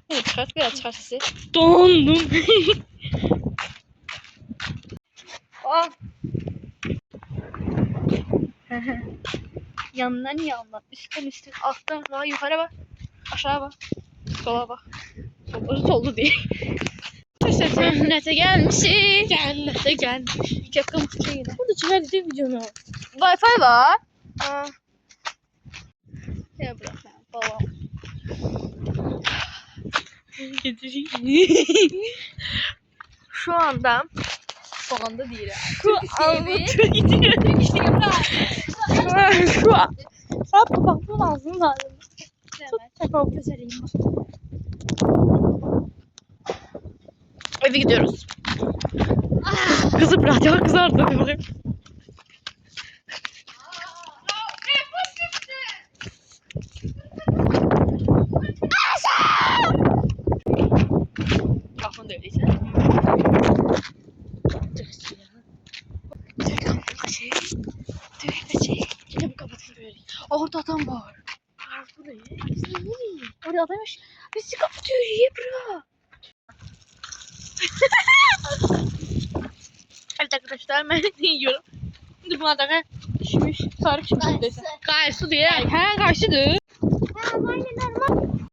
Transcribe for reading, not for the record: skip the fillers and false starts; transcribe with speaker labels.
Speaker 1: Hadi çıkart biraz çıkart sizi.
Speaker 2: Dondum.
Speaker 1: Aa. Yandan yandan, üstten, alttan, sağa, yukarı bak, aşağı bak, sola bak. Soldu diye.
Speaker 2: Cennete gelmişiz.
Speaker 1: Cennete gelmiş. Yakın şeyine.
Speaker 2: Burada çıkar değil videonu.
Speaker 1: Wi-Fi var. Aa. Ya bırak ben babam. Şu anda değil abi.
Speaker 2: Şu an. Sen babamın ağzını ağrım. Çok güzelim.
Speaker 1: Eve gidiyoruz.
Speaker 2: Kızım radyo kızardı. Bakayım.
Speaker 1: Kafan da öyleyse. Yine bu kapatın böyle. Orada adam var. Burayı. Orada adammış. Bizi kapatıyor ya bro. Evet arkadaşlar ben yiyorum. Dur bu adamı düşmüş. Sarı çıkmış dese. Karşı diye.
Speaker 2: He karşıdır.
Speaker 3: Ha, böyle normal.